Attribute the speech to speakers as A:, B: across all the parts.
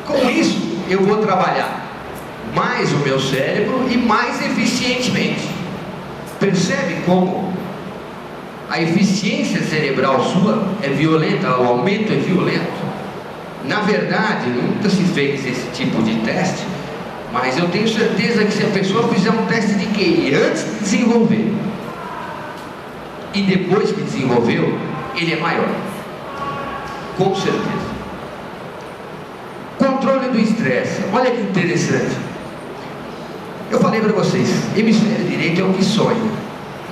A: Com isso, eu vou trabalhar mais o meu cérebro e mais eficientemente. Percebe como a eficiência cerebral sua é violenta, o aumento é violento? Na verdade, nunca se fez esse tipo de teste, mas eu tenho certeza que se a pessoa fizer um teste de QI antes de desenvolver e depois que desenvolveu, ele é maior, com certeza. Controle do estresse, olha que interessante. Eu falei para vocês, hemisfério direito é o que sonha.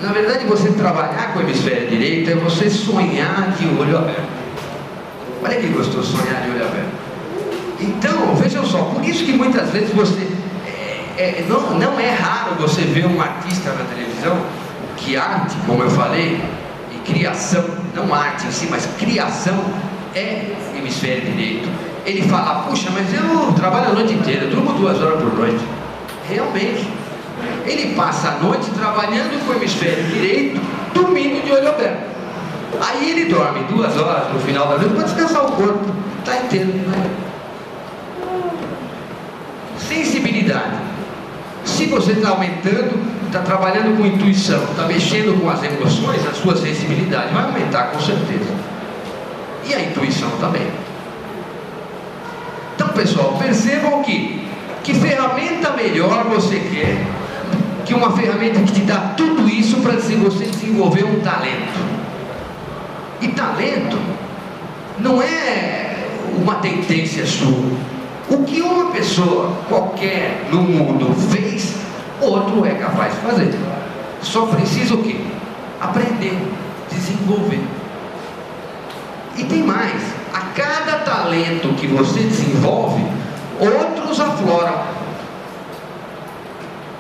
A: Na verdade, você trabalhar com o hemisfério direito é você sonhar de olho aberto. Olha que gostoso sonhar de olho aberto. Então, vejam só, por isso que muitas vezes você não é raro você ver um artista na televisão que arte, como eu falei, e criação, não arte em si, mas criação é hemisfério direito. Ele fala, puxa, mas eu trabalho a noite inteira, eu durmo 2 horas por noite. Realmente, ele passa a noite trabalhando com o hemisfério direito, dormindo de olho aberto. Aí ele dorme 2 horas no final da noite para descansar o corpo, está inteiro, né? Sensibilidade. Se você está aumentando, está trabalhando com intuição, está mexendo com as emoções, a sua sensibilidade vai aumentar com certeza. E a intuição também. Então, pessoal, percebam que ferramenta melhor você quer que uma ferramenta que te dá tudo isso para você desenvolver um talento. E talento não é uma tendência sua. O que uma pessoa qualquer no mundo fez, outro é capaz de fazer. Só precisa o quê? Aprender, desenvolver. E tem mais, a cada talento que você desenvolve, outros afloram.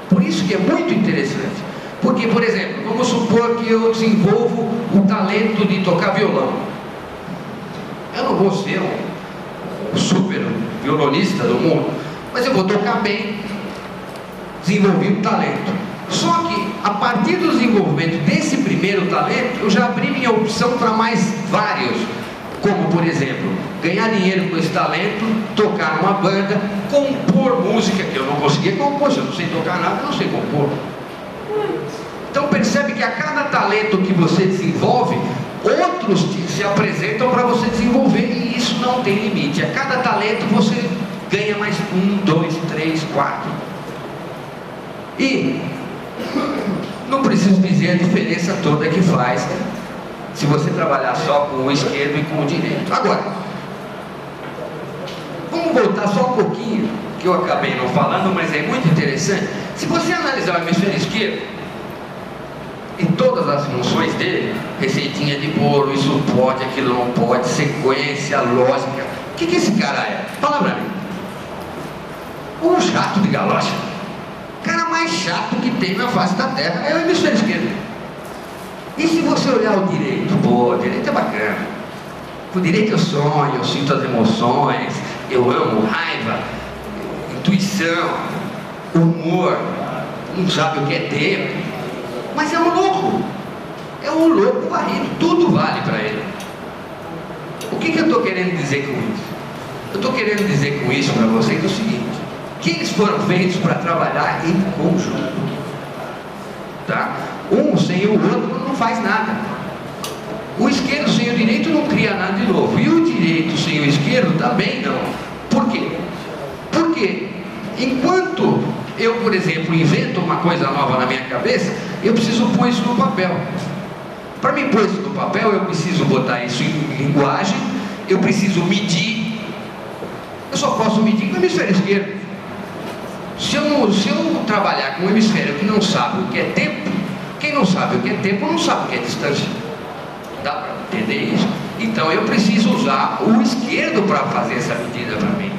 A: Por isso que é muito interessante. Porque, por exemplo, vamos supor que eu desenvolvo o talento de tocar violão. Eu não vou ser um super violonista do mundo, mas eu vou tocar bem, desenvolvi um talento. Só que, a partir do desenvolvimento desse primeiro talento, eu já abri minha opção para mais vários. Como, por exemplo, ganhar dinheiro com esse talento, tocar numa banda, compor música que eu não conseguia compor. Se eu não sei tocar nada, eu não sei compor. Então percebe que a cada talento que você desenvolve, outros se apresentam para você desenvolver, e isso não tem limite. A cada talento você ganha mais 1, 2, 3, 4. E não preciso dizer a diferença toda que faz se você trabalhar só com o esquerdo e com o direito. Agora, vamos voltar só um pouquinho, que eu acabei não falando, mas é muito interessante. Se você analisar o hemisfério esquerdo, em todas as funções dele, receitinha de bolo, isso pode, aquilo não pode, sequência, lógica. O que esse cara é? Fala pra mim. Um chato de galocha. O cara mais chato que tem na face da terra é o hemisfério esquerdo. E se você olhar o direito? Pô, o direito é bacana. Com o direito eu sonho, eu sinto as emoções, eu amo, raiva, intuição, humor, não sabe o que é tempo. Mas é um louco varrido, tudo vale para ele. O que eu estou querendo dizer com isso? Eu estou querendo dizer com isso para vocês o seguinte: que eles foram feitos para trabalhar em conjunto, tá? Um sem o outro não faz nada. O esquerdo sem o direito não cria nada de novo, e o direito sem o esquerdo também não. Por quê? Porque enquanto eu, por exemplo, invento uma coisa nova na minha cabeça, eu preciso pôr isso no papel. Para me pôr isso no papel, eu preciso botar isso em linguagem, eu preciso medir. Eu só posso medir com o hemisfério esquerdo. Se eu trabalhar com um hemisfério que não sabe o que é tempo, quem não sabe o que é tempo não sabe o que é distância. Dá para entender isso? Então eu preciso usar o esquerdo para fazer essa medida para mim.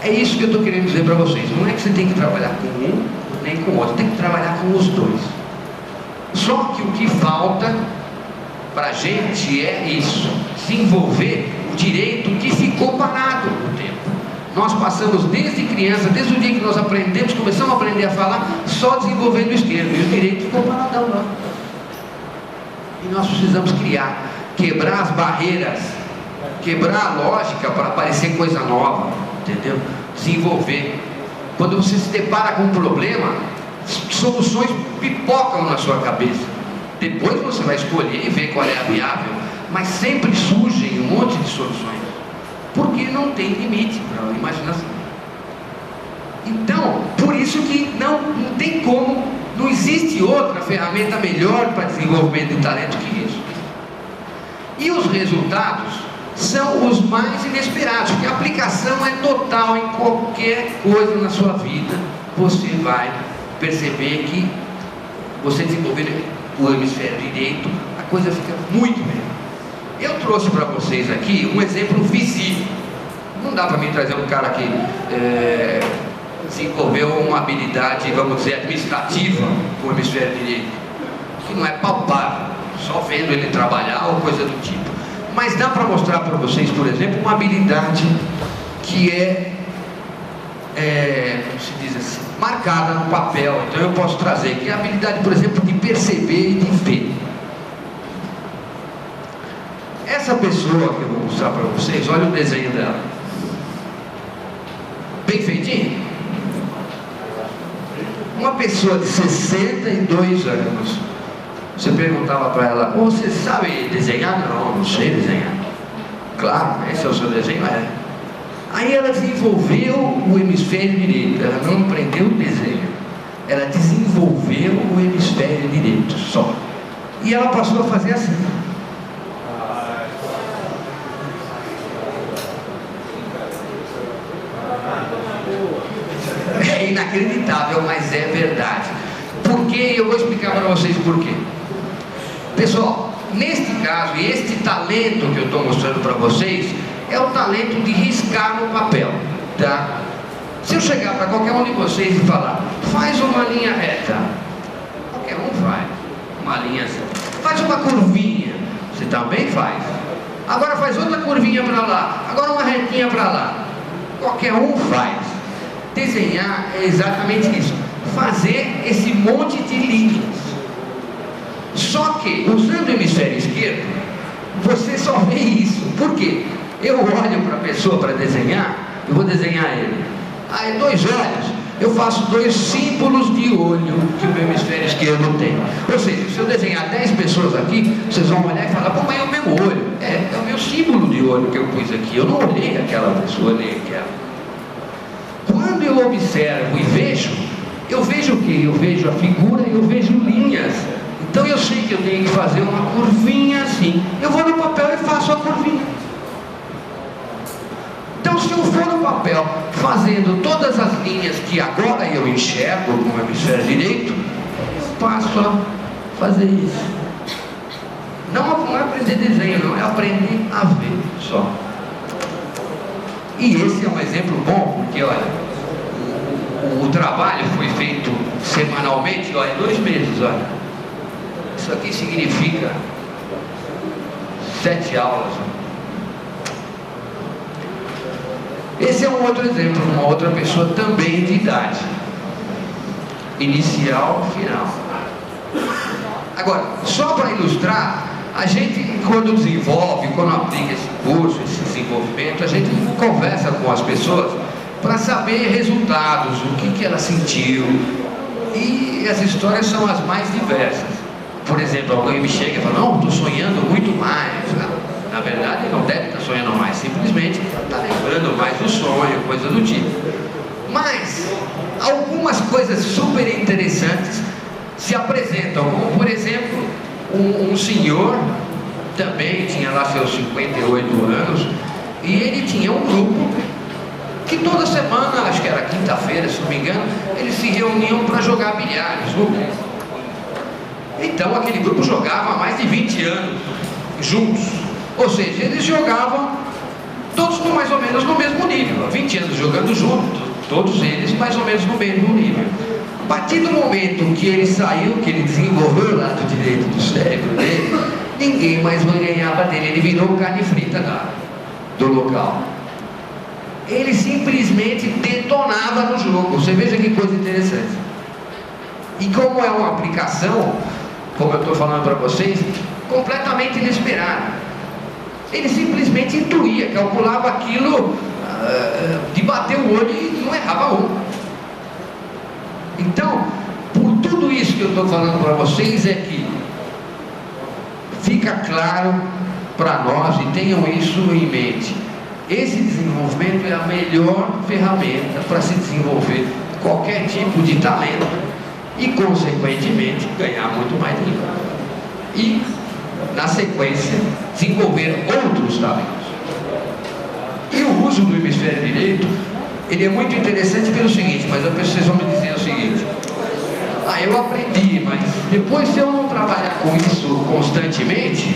A: É isso que eu estou querendo dizer para vocês. Não é que você tem que trabalhar com um nem com o outro, tem que trabalhar com os dois. Só que o que falta para a gente é isso: desenvolver o direito que ficou parado no tempo. Nós passamos desde criança, desde o dia que nós aprendemos, começamos a aprender a falar, só desenvolvendo o esquerdo, e o direito ficou paradão lá. E nós precisamos quebrar as barreiras, quebrar a lógica para aparecer coisa nova. entendeu? Desenvolver. Quando você se depara com um problema, soluções pipocam na sua cabeça. Depois você vai escolher e ver qual é a viável, mas sempre surgem um monte de soluções, porque não tem limite para a imaginação. Então, por isso que não tem como, não existe outra ferramenta melhor para desenvolvimento de talento que isso. E os resultados são os mais inesperados, porque a aplicação é total em qualquer coisa na sua vida. Você vai perceber que você desenvolver o hemisfério direito, a coisa fica muito melhor. Eu trouxe para vocês aqui um exemplo visível. Não dá para mim trazer um cara que desenvolveu uma habilidade, vamos dizer, administrativa com o hemisfério direito, que não é palpável, só vendo ele trabalhar ou coisa do tipo. Mas dá para mostrar para vocês, por exemplo, uma habilidade que como se diz assim, marcada no papel. Então eu posso trazer, que é a habilidade, por exemplo, de perceber e de ver. Essa pessoa que eu vou mostrar para vocês, olha o desenho dela. Bem feitinho? Uma pessoa de 62 anos. Você perguntava para ela: você sabe desenhar? Não sei desenhar. Claro, esse é o seu desenho? É. Aí ela desenvolveu o hemisfério direito. Ela não aprendeu o desenho, ela desenvolveu o hemisfério direito só. E ela passou a fazer assim. É inacreditável, mas é verdade. Por quê? Eu vou explicar para vocês por quê. Pessoal, neste caso, e este talento que eu estou mostrando para vocês, é o talento de riscar no papel, tá? Se eu chegar para qualquer um de vocês e falar: faz uma linha reta, qualquer um faz uma linha assim. Faz uma curvinha, você também faz. Agora faz outra curvinha para lá, agora uma retinha para lá, qualquer um faz. Desenhar é exatamente isso, fazer esse monte de linhas. Só que, usando o hemisfério esquerdo, você só vê isso. Por quê? Eu olho para a pessoa para desenhar, eu vou desenhar ele. Aí, 2 olhos, eu faço 2 símbolos de olho que o meu hemisfério esquerdo tem. Ou seja, se eu desenhar 10 pessoas aqui, vocês vão olhar e falar: pô, mas é o meu olho. É o meu símbolo de olho que eu pus aqui. Eu não olhei aquela pessoa, olhei aquela. Quando eu observo e vejo, eu vejo o quê? Eu vejo a figura e eu vejo linhas. Então eu sei que eu tenho que fazer uma curvinha assim. Eu vou no papel e faço a curvinha. Então, se eu for no papel fazendo todas as linhas que agora eu enxergo com o hemisfério direito, eu passo a fazer isso. Não é aprender desenho, não, é aprender a ver só. E esse é um exemplo bom, porque olha, o trabalho foi feito semanalmente, olha, 2 meses, olha. Isso aqui significa 7 aulas. Esse é um outro exemplo de uma outra pessoa também de idade inicial, final. Agora, só para ilustrar, a gente, quando desenvolve, quando aplica esse curso, esse desenvolvimento, a gente conversa com as pessoas para saber resultados, o que ela sentiu, e as histórias são as mais diversas. Por exemplo, alguém me chega e fala: não, estou sonhando muito mais. Na verdade, não deve estar sonhando mais, simplesmente está lembrando mais do sonho, coisa do tipo. Mas algumas coisas super interessantes se apresentam, como por exemplo, um senhor, também tinha lá seus 58 anos, e ele tinha um grupo que toda semana, acho que era quinta-feira, se não me engano, eles se reuniam para jogar bilhares. Então aquele grupo jogava há mais de 20 anos juntos, ou seja, eles jogavam todos mais ou menos no mesmo nível, há 20 anos jogando juntos, todos eles mais ou menos no mesmo nível. A partir do momento que ele saiu, que ele desenvolveu o lado direito do cérebro dele, ninguém mais ganhava dele, ele virou carne frita do local. Ele simplesmente detonava no jogo. Você veja que coisa interessante. E como é uma aplicação, como eu estou falando para vocês, completamente inesperada. Ele simplesmente intuía, calculava aquilo de bater o olho e não errava um. Então, por tudo isso que eu estou falando para vocês, é que fica claro para nós, e tenham isso em mente, esse desenvolvimento é a melhor ferramenta para se desenvolver qualquer tipo de talento e, consequentemente, ganhar muito mais dinheiro e, na sequência, desenvolver outros talentos. E o uso do hemisfério direito, ele é muito interessante pelo seguinte, mas vocês vão me dizer o seguinte: eu aprendi, mas depois, se eu não trabalhar com isso constantemente,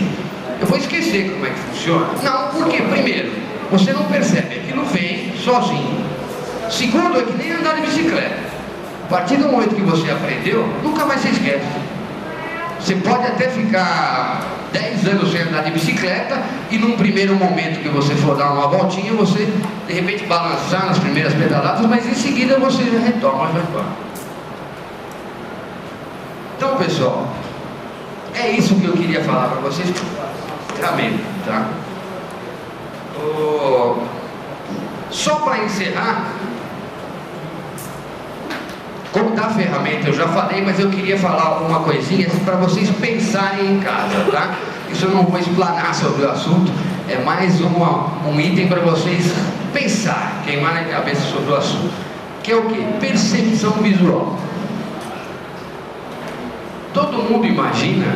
A: eu vou esquecer como é que funciona. Não, porque primeiro, você não percebe, aquilo vem sozinho. Segundo, é que nem andar de bicicleta. A partir do momento que você aprendeu, nunca mais se esquece. Você pode até ficar 10 anos sem andar de bicicleta e num primeiro momento que você for dar uma voltinha, você de repente balançar nas primeiras pedaladas, mas em seguida você retoma e vai embora. Então, pessoal, é isso que eu queria falar para vocês, ferramenta, tá? Só para encerrar, como da ferramenta eu já falei, mas eu queria falar alguma coisinha assim, para vocês pensarem em casa, tá? Isso eu não vou explanar sobre o assunto, é mais um item para vocês pensar, queimar na cabeça sobre o assunto, que é o que? Percepção visual. Todo mundo imagina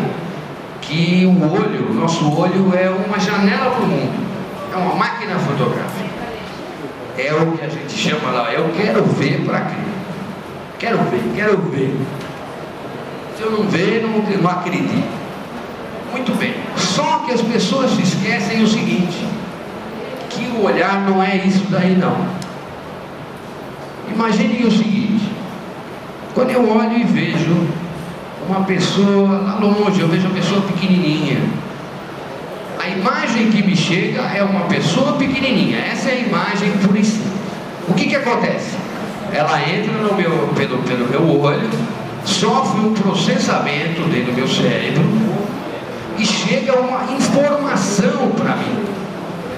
A: que o olho, o nosso olho é uma janela para o mundo, é uma máquina fotográfica, é o que a gente chama lá, eu quero ver para quê? Quero ver. Se eu não ver, não acredito. Muito bem. Só que as pessoas se esquecem o seguinte, que o olhar não é isso daí não. Imagine o seguinte, quando eu olho e vejo uma pessoa lá longe, eu vejo uma pessoa pequenininha, a imagem que me chega é uma pessoa pequenininha, essa é a imagem por si. O que acontece? Ela entra pelo meu olho, sofre um processamento dentro do meu cérebro e chega uma informação para mim.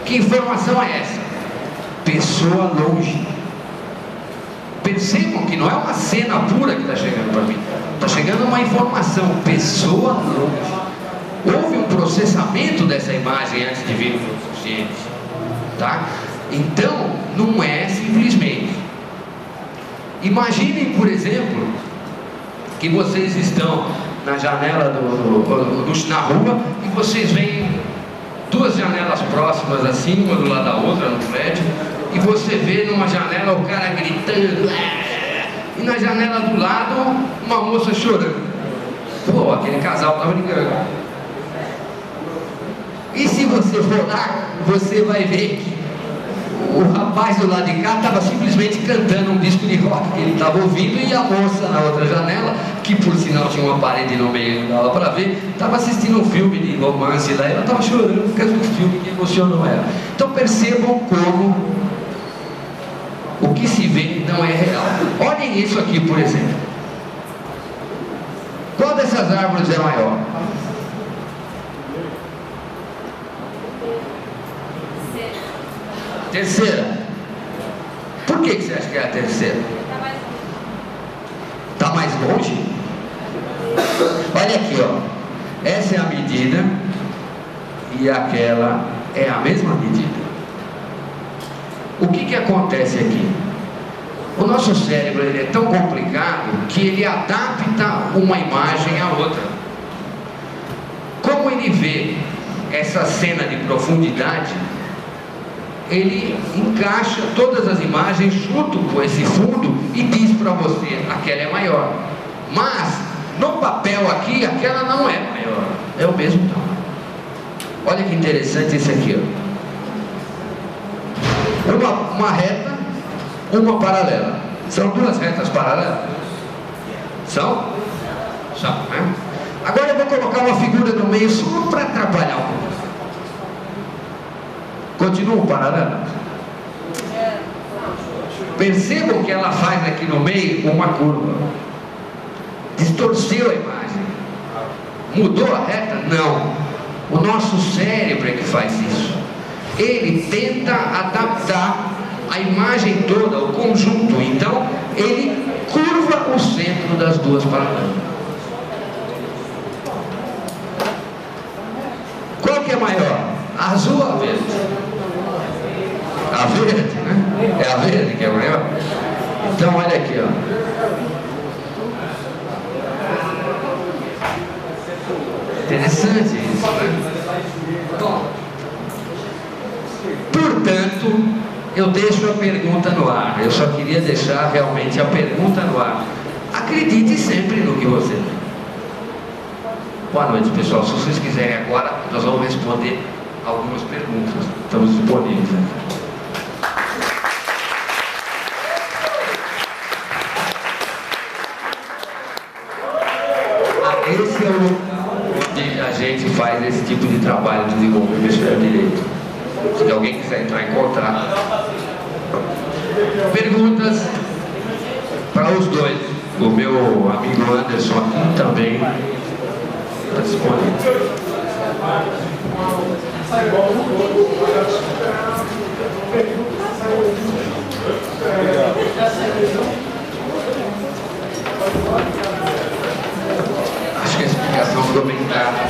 A: Que informação é essa? Pessoa longe. Percebam que não é uma cena pura que está chegando para mim, está chegando uma informação, pessoa longe. Houve um processamento dessa imagem antes de vir no meu consciente, tá? Então, não é simplesmente. Imaginem, por exemplo, que vocês estão na janela na rua e vocês veem duas janelas próximas assim, uma do lado da outra no prédio, e você vê numa janela o cara gritando, e na janela do lado uma moça chorando. Pô, aquele casal tá brincando. E se você for lá, você vai ver que o rapaz do lado de cá estava simplesmente cantando um disco de rock que ele estava ouvindo, e a moça na outra janela, que por sinal tinha uma parede no meio, não dava para ver, estava assistindo um filme de romance lá, e ela estava chorando por causa do filme que emocionou ela. Então percebam como o que se vê não é real. Olhem isso aqui, por exemplo. Qual dessas árvores é maior? Terceira. Por que você acha que é a terceira? Está mais longe? Olha aqui, ó. Essa é a medida e aquela é a mesma medida. O que acontece aqui? O nosso cérebro ele é tão complicado que ele adapta uma imagem à outra. Como ele vê essa cena de profundidade, ele encaixa todas as imagens junto com esse fundo e diz para você, aquela é maior. Mas, no papel aqui, aquela não é maior, é o mesmo tamanho. Olha que interessante isso aqui, ó. Uma reta, uma paralela. São duas retas paralelas? São, né? Agora eu vou colocar uma figura no meio só para atrapalhar um pouco. Continua o paralelo? Percebam que ela faz aqui no meio uma curva. Distorceu a imagem. Mudou a reta? Não. O nosso cérebro é que faz isso. Ele tenta adaptar a imagem toda, o conjunto, então, ele curva o centro das duas paralamas. Qual que é maior? A azul ou a verde? A verde, né? É a verde que é maior. Então, olha aqui, ó. Interessante isso, né? Bom, portanto, eu deixo a pergunta no ar. Eu só queria deixar realmente a pergunta no ar. Acredite sempre no que você tem. Boa noite, pessoal. Se vocês quiserem agora, nós vamos responder algumas perguntas. Estamos disponíveis aqui. Esse é o local onde a gente faz esse tipo de trabalho de desenvolver o hemisfério direito. Se alguém quiser entrar em contato. Perguntas para os dois. O meu amigo Anderson aqui também está disponível. Acho que a explicação ficou bem clara.